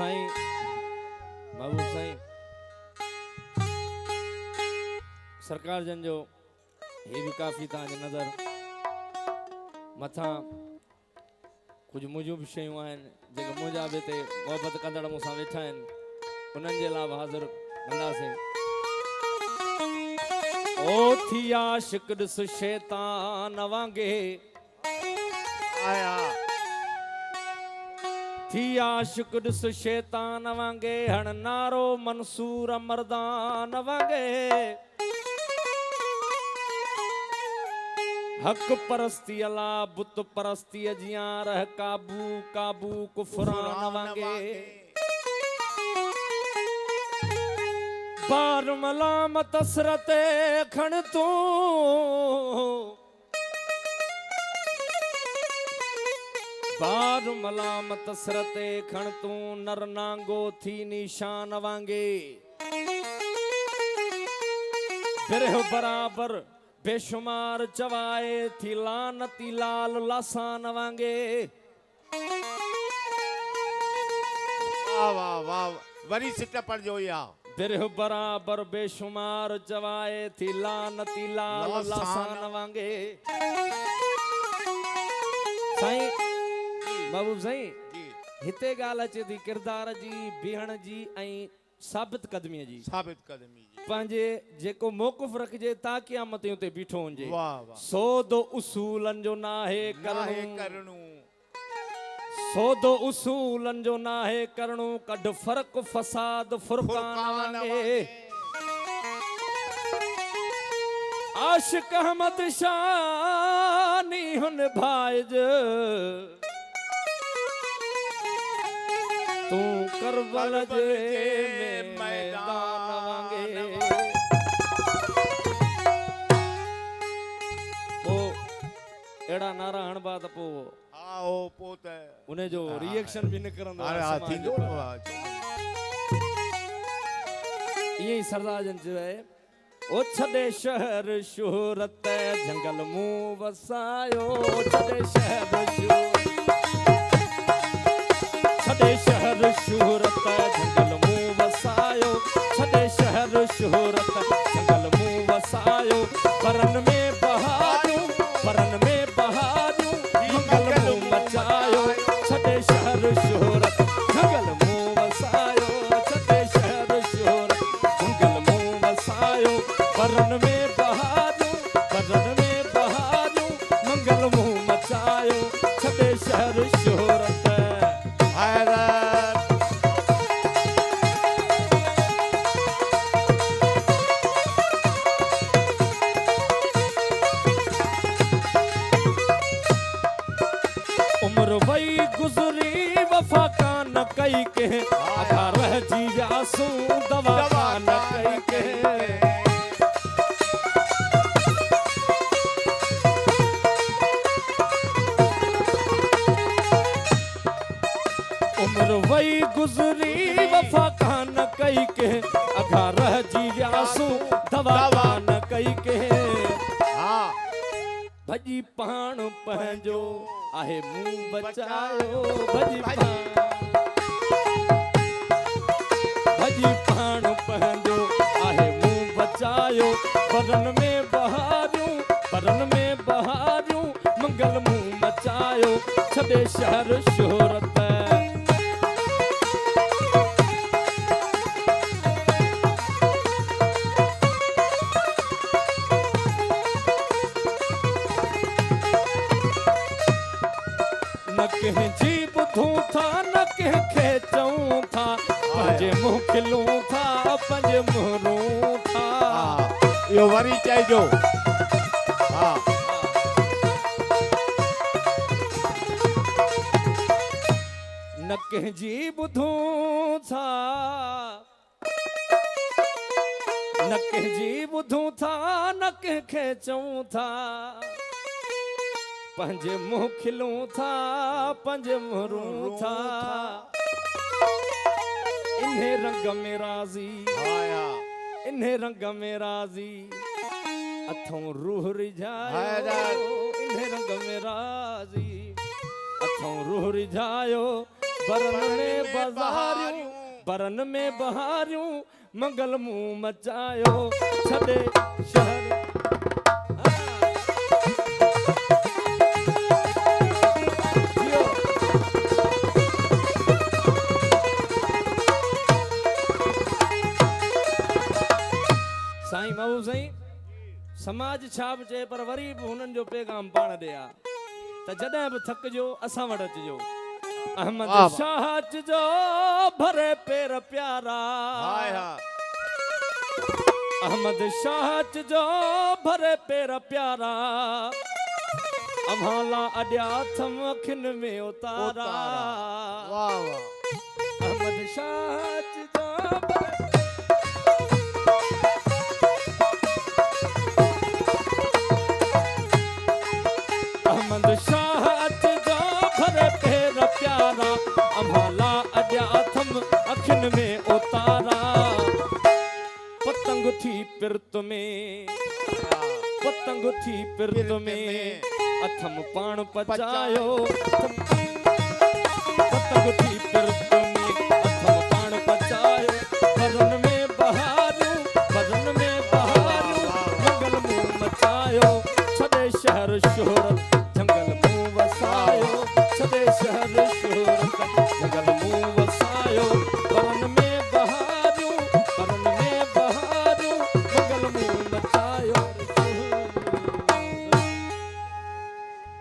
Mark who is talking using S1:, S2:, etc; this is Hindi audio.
S1: साईं महबूब साईं सरकार जन जो ये भी काफ़ी तव्हांजे नज़र मथां कुछ मुंहिंजूं बि शयूं आहिनि जेके मुंहिंजा बि हिते मोहबत कंदड़ मूंसां वेठा आहिनि उन्हनि जे लाइ हाज़िर कंदासीं। ओ थी आशिक ॾिस शैतान वांगे
S2: आया
S1: थी आशिक ॾिस शैतान वांगे हण नारो मंसूर मर्दान वांगे हक परस्ती अला बुत परस्ती जियां रह काबू काबू कुफरान वांगे बार मलामत असरते खण तू बार मलामत असरते खण तू नर नांगो थी निशान वांगे बिरह बराबर बेशुमार चवाए थी लानती लाल लासान वांगे
S2: वाह वाह वाह वरी सिट पड़ जो या
S1: बिरह बराबर बेशुमार चवाए थी लानती लाल लासान वांगे। साईं महबूब साईं
S2: जी
S1: हिते ॻाल्हि अचे थी किरदार जी बीहण जी ऐं साबित कदमीअ जी
S2: साबित कदमी जी
S1: पंहिंजे जेको मौक़ुफ़ रखिजे ता क़यामत ते बीठो हुजे
S2: वाह वाह
S1: सौदो उसूलनि जो नाहे
S2: नाहे
S1: करणु
S2: करणू
S1: सौदो उसूलनि जो नाहे करणु कढ फ़र्क़ फसाद फुरकान वांगे आशिक अहमद शानी हुन भाइज तू करबल जे मैदान वांगे पो एड़ा नारा हणबा त पो
S2: हाँ ओ पोत
S1: उन्हें जो रिएक्शन भी निकरंदो
S2: अरे
S1: आहे
S2: हाँ
S1: समाज
S2: थींदो
S1: पर।
S2: न
S1: ईअं ई सरदार जन चयो आहे ओ छॾे शहर शोहरत जंगल मूं वसायो छॾे शहर शोहरत जंगल मूं वसायो छॾे शहर शोहरत जंगल मूं वसायो परन में बहारियूं मंगल मूं मचायो छॾे शहर शोहरत जंगल मूं वसायो छॾे शहर शोहरत जंगल मूं वसायो परन में बहारियूं मंगल मूं मचायो छॾे शहर शोहरत उम्र वई गुज़री वफ़ा कान कई के आधा रहिजी वियासूं दवा कान कई के उम्र वई गुज़री वफ़ा कान कई के आधा रहिजी वियासूं दवा कान कई के
S2: हाँ
S1: भजी पाण पंहिंजो आहे मुंहुं बचायो भजी पाण पंहिंजो आहे मुंहुं बचायो परन में बहारियूं मंगल मुंहुं मचायो छॾे शहर शोहरत न कंहिंजी ॿुधूं था न कंहिंखे चऊं था पंहिंजे मुंहुं खिलूं था पंहिंजे मुंहुं था
S2: यो वरी चइजो हाँ
S1: न कंहिंजी ॿुधूं था न कंहिंजी ॿुधूं था न कंहिंखे चऊं था पंहिंजे मुंहुं खिलूं था पंहिंजे मुंहुं था इन्हे रंग में राज़ी
S2: आया
S1: इन्हे रंग में राज़ी अथों रूह रिझायो इन्हे रंग में राज़ी अथों रूह रिझायो बरन में बज़ारियूं बरन में बहारियूं मंगल मुंह मचायो छॾे शहर जियो। साईं महबूब साईं समाज छा बि चए पर वरी बि हुननि जो पैगाम पाण ॾिया त जॾहिं बि थकिजो असां वटि अचिजो। अहमद
S2: वाह, वाह।
S1: शाह जो भरे पेर प्यारा
S2: हाय हा
S1: अहमद शाह जो भरे पेर प्यारा अम्हाला अॾिया थम अखियुनि में उतारा
S2: वाह वाह
S1: अहमद शाह जो भरे अहमद शाह जो भरे पेर प्यारा अम्हाला अॾिया थम अखियुनि में उतारा पतंग थी पिरत में पतंग थी पिरत में अथम पाण पचायो पतंग थी